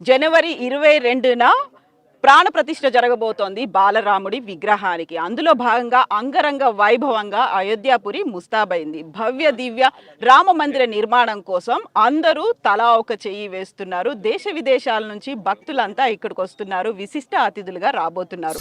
జనవరి 22న ప్రాణ ప్రతిష్ఠ జరగబోతోంది బాలరాముడి విగ్రహానికి. అందులో భాగంగా అంగరంగ వైభవంగా అయోధ్యాపురి ముస్తాబైంది. భవ్య దివ్య రామ మందిర నిర్మాణం కోసం అందరూ తలా ఒక చెయ్యి వేస్తున్నారు. దేశ విదేశాల నుంచి భక్తులంతా ఇక్కడికి వస్తున్నారు, విశిష్ట అతిథులుగా రాబోతున్నారు.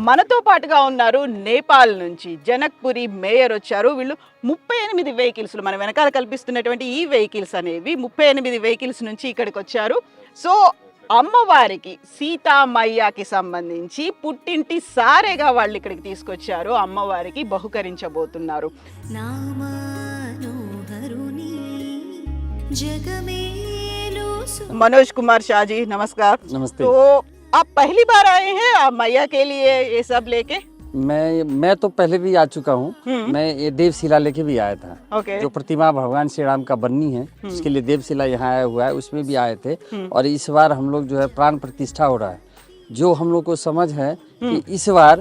మనతో పాటుగా ఉన్నారు నేపాల్ నుంచి జనక్పురి మేయర్ వచ్చారు. వీళ్ళు 38 వెహికల్స్, మన వెనకాల కల్పిస్తున్నటువంటి ఈ వెహికల్స్ అనేవి 38 వెహికల్స్ నుంచి ఇక్కడికి వచ్చారు. సో అమ్మవారికి సీతామయ్యకి సంబంధించి పుట్టింటి సారేగా వాళ్ళు ఇక్కడికి తీసుకొచ్చారు. అమ్మవారికి బహుకరించబోతున్నారు. मनोज कुमार शाह जी नमस्कार। नमस्ते। तो आप पहली बार आए हैं आप मैया के लिए ये सब लेके? मैं तो पहले भी आ चुका हूँ। मैं ये देवशिला लेके भी आया था। ओके। जो प्रतिमा भगवान श्री राम का बननी है उसके लिए देवशिला यहाँ आया हुआ है, उसमें भी आए थे। और इस बार हम लोग जो है प्राण प्रतिष्ठा हो रहा है। जो हम लोग को समझ है कि इस बार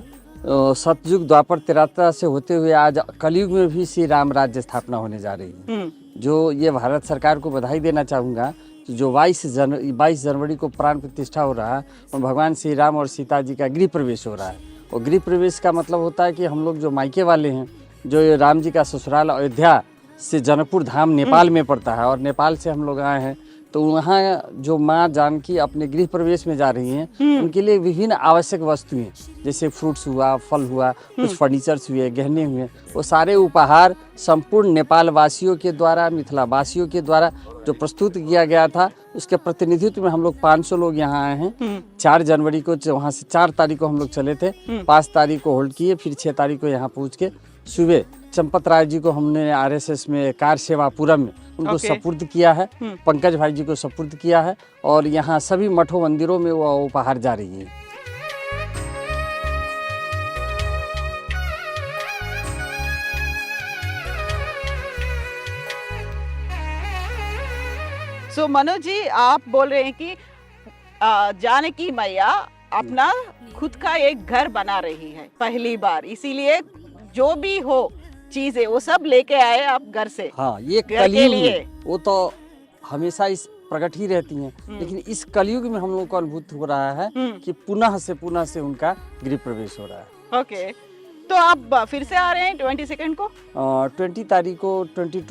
सतयुग द्वापर त्रेता से होते हुए आज कलयुग में भी श्री राम राज्य स्थापना होने जा रही है। जो ये भारत सरकार को बधाई देना चाहूँगा। जो 22 जनवरी को प्राण प्रतिष्ठा हो रहा है और भगवान श्री राम और सीता जी का गृह प्रवेश हो रहा है। और गृह प्रवेश का मतलब होता है कि हम लोग जो मायके वाले हैं, जो राम जी का ससुराल अयोध्या से जनकपुर धाम नेपाल में पड़ता है और नेपाल से हम लोग आए हैं, तो वहाँ जो माँ जानकी अपने गृह प्रवेश में जा रही हैं, उनके लिए विभिन्न आवश्यक वस्तुएं जैसे फ्रूट्स हुआ, फल हुआ, कुछ फर्नीचर्स हुए, गहने हुए, वो सारे उपहार संपूर्ण नेपाल वासियों के द्वारा, मिथिला वासियों के द्वारा जो प्रस्तुत किया गया था, उसके प्रतिनिधित्व में हम लोग 500 लोग यहाँ आए हैं। 4 जनवरी को वहाँ से 4 तारीख को हम लोग चले थे, 5 तारीख को होल्ड किए, फिर 6 तारीख को यहाँ पहुँच के सुबह चंपत राय जी को हमने RSS में कार सेवापुरम में उनको सपुर्द किया है, पंकज भाई जी को सपुर्द किया है और यहाँ सभी मठों मंदिरों में वो उपहार जा रही है। सो मनोज जी आप बोल रहे हैं कि जानकी मैया अपना खुद का एक घर बना रही है पहली बार, इसीलिए जो भी हो चीजें वो सब लेके आए आप घर से। हाँ, ये कलयुग में वो तो हमेशा इस प्रकट ही रहती हैं, लेकिन इस कलयुग में हम लोग को अनुभूत हो रहा है कि पुनः से उनका गृह प्रवेश हो रहा है। ओके, तो आप फिर से आ रहे हैं 22 को? 22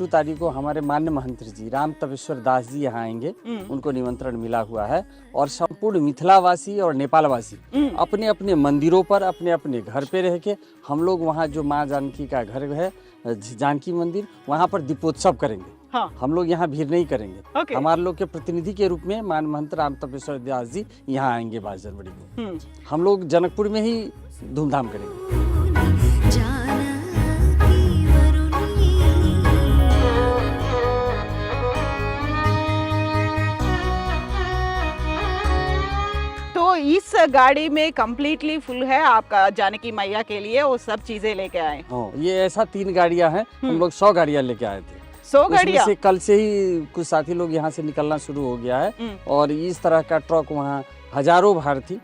तारीख को हमारे मान्य महंत्री जी राम तपेश्वर दास जी यहाँ आएंगे। उनको निमंत्रण मिला हुआ है और संपूर्ण मिथिलावासी और नेपालवासी अपने अपने मंदिरों पर अपने अपने घर पे रह के हम लोग वहाँ जो माँ जानकी का घर है, जानकी मंदिर, वहाँ पर दीपोत्सव करेंगे। हाँ। हम लोग यहाँ भीड़ नहीं करेंगे। हमारे लोग के प्रतिनिधि के रूप में मान महंत राम तपेश्वर दास जी यहाँ आएंगे 22 जनवरी को। हम लोग जनकपुर में ही धूमधाम करेंगे। तो इस गाड़ी में कंप्लीटली फुल है आपका जानकी मैया के लिए, वो सब चीजें लेके आए? हाँ, ये ऐसा 3 गाड़ियाँ हैं, हम लोग 100 गाड़ियाँ लेके आए थे। 100 गाड़ियाँ से कल से ही कुछ साथी लोग यहाँ से निकलना शुरू हो गया है और इस तरह का ट्रक वहाँ हजारों भार थी।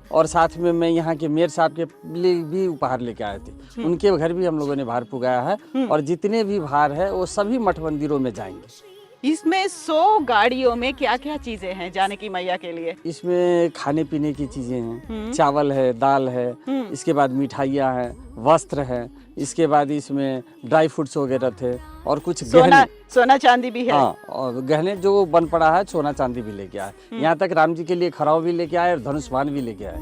और साथ में मैं यहाँ के मेयर साहब के लिए भी उपहार लेके आए थे, उनके घर भी हम लोगों ने भार पुगाया है और जितने भी भार है वो सभी मठ मंदिरों में जाएंगे। इसमें 100 गाड़ियों में क्या क्या चीजें हैं जानकी मैया के लिए? इसमें खाने पीने की चीजें हैं, चावल है, दाल है, इसके बाद मिठाइयाँ हैं, वस्त्र है, इसके बाद इसमें ड्राई फ्रूट्स वगैरह थे और कुछ सोना चांदी भी है। हाँ, और गहने जो बन पड़ा है सोना चांदी भी लेके आए। यहाँ तक राम जी के लिए खराव भी लेके आए और धनुष बाण भी लेके आए।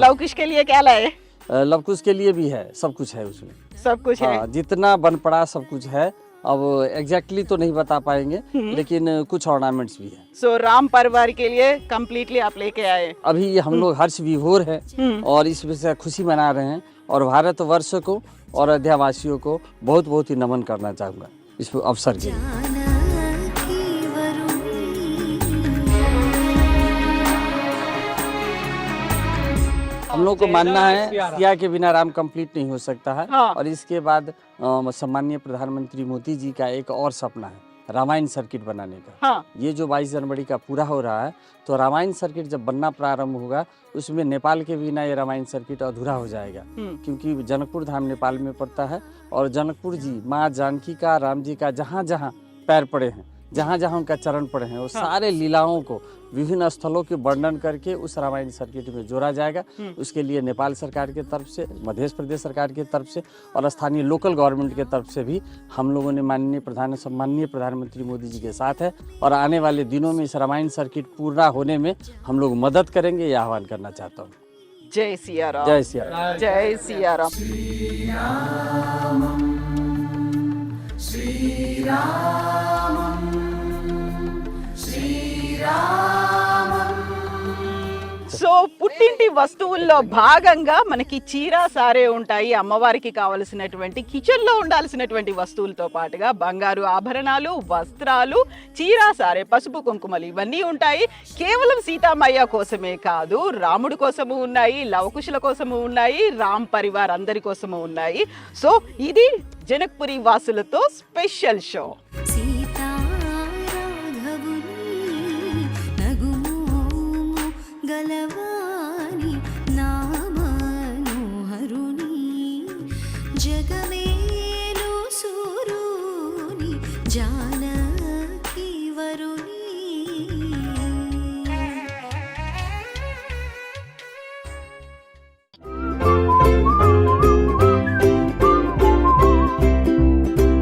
लवकुश के लिए क्या लाए? लवकुश के लिए भी है, सब कुछ है उसमें, सब कुछ है। जितना बन पड़ा सब कुछ है। अब एग्जैक्टली तो नहीं बता पाएंगे, लेकिन कुछ ऑर्नामेंट्स भी है। सो राम परिवार के लिए कंप्लीटली आप लेके आए? अभी हम लोग हर्ष विभोर है और इस वजह से खुशी मना रहे हैं और भारत वर्ष को और अयोध्या वासियों को बहुत बहुत ही नमन करना चाहूँगा इस अवसर के लिए। हम लोग को मानना है सिया के बिना राम कंप्लीट नहीं हो सकता है। हाँ। और इसके बाद सम्माननीय प्रधानमंत्री मोदी जी का एक और सपना है रामायण सर्किट बनाने का। हाँ। ये जो 22 जनवरी का पूरा हो रहा है, तो रामायण सर्किट जब बनना प्रारंभ होगा, उसमें नेपाल के बिना ये रामायण सर्किट अधूरा हो जाएगा। क्योंकि जनकपुर धाम नेपाल में पड़ता है और जनकपुर जी माँ जानकी का, राम जी का जहाँ जहाँ पैर पड़े हैं, जहाँ जहाँ उनका चरण पड़े हैं, वो सारे लीलाओं को विभिन्न स्थलों के वर्णन करके उस रामायण सर्किट में जोड़ा जाएगा। उसके लिए नेपाल सरकार के तरफ से, मध्य प्रदेश सरकार के तरफ से और स्थानीय लोकल गवर्नमेंट के तरफ से भी हम लोगों ने सम्माननीय प्रधानमंत्री मोदी जी के साथ है और आने वाले दिनों में इस रामायण सर्किट पूरा होने में हम लोग मदद करेंगे, ये आह्वान करना चाहता हूँ। जय सिया राम। जय सिया राम। जय सिया राम। సో పుట్టింటి వస్తువుల్లో భాగంగా మనకి చీర సారే ఉంటాయి, అమ్మవారికి కావలసినటువంటి కిచెన్ లో ఉండాల్సినటువంటి వస్తువులతో పాటుగా బంగారు ఆభరణాలు, వస్త్రాలు, చీర సారే, పసుపు కుంకుమలు ఇవన్నీ ఉంటాయి. కేవలం సీతామయ్య కోసమే కాదు, రాముడి కోసము ఉన్నాయి, లవకుశుల కోసము ఉన్నాయి, రామ్ పరివార్ అందరి కోసము ఉన్నాయి. సో ఇది జనక్పురి వాసులతో స్పెషల్ షో. गलवानी नामनोहरुनी जगमेलो सुरुनी जा